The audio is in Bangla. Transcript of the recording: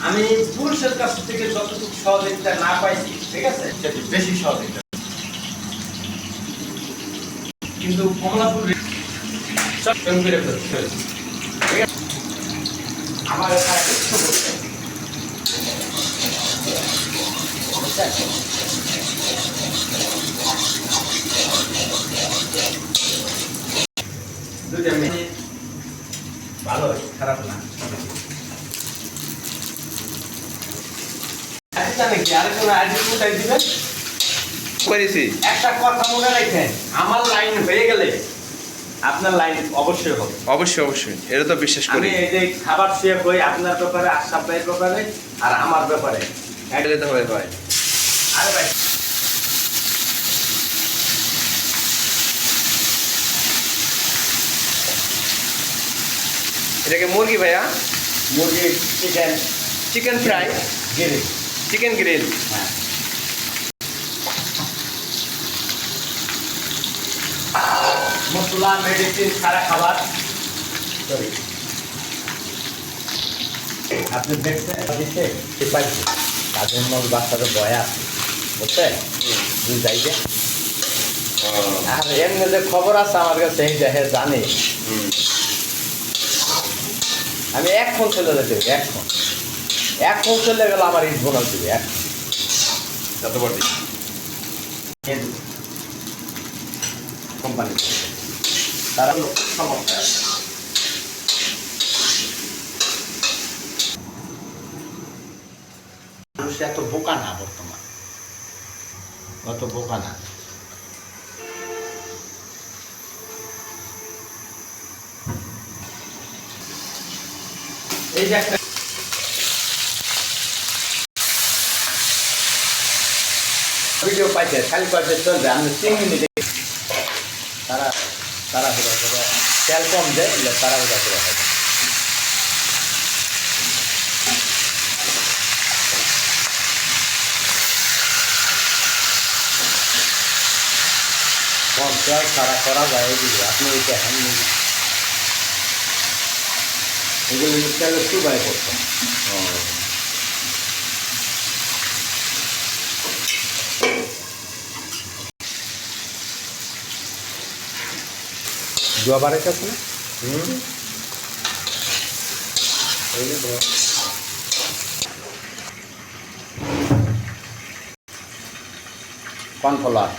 আমি পুরুষের কাছ থেকে যতটুকু সহযোগিতা না পাইছি, ঠিক আছে, সেটা বেশি সহযোগিতা, কিন্তু কমলাপুর সব প্রেম করে ফেলছে, ঠিক আছে। আমার এটা ইচ্ছে করছে, দুইটা মিনিট ভালো, খারাপ না। একটা কথা মনে রাখেন, আমার লাইন হয়ে গেলে আপনার লাইন অবশ্যই হবে। অবশ্যই অবশ্যই, এটা তো বিশ্বাস করি। আমি এই যে খাবার শুয়ে কই আপনার ব্যাপারে, আশরাফ ভাইয়ের ব্যাপারে, আর আমার ব্যাপারে এটা যেতে হবে ভাই। আরে ভাই, এটাকে মুরগি ভাইয়া, মুরগি, chicken, chicken fry, grill, chicken grill. হ্যাঁ, মশলা মেডিসিন ছাড়া খাবার। সরি, আপনি দেখছেন দিচ্ছে পাইছি তাদের মধ্যে বাচ্চাদের বয়া আছে, বুঝছেন, দুই যাইছে। আর এমনি যে খবর আছে আমার কাছে, এই যে হ্যাঁ জানি, আমি এখন চলে যেতে এখন চলে গেলে আমার ইট বোনাল দিবে এখন যত বড় কোম্পানি, তারা সমস্যা আছে। মানুষ এত বোকা না, বর্তমান অত বোকা না। এই যে একটা ভিডিও পাইছে, খালি পাইছে চলবে, আমি 3 মিনিটে তারা তাড়াহুড়া করে তেল কম দেয়, তাড়াহুড়া করে হবে। কম তেল ছাড়া করা যায় এগুলো, আপনি ওই দেখেন এগুলো তেলের চুবাই করতেন। জোয়া বাড়িতে আছে না? কর্নফ্লাওয়ার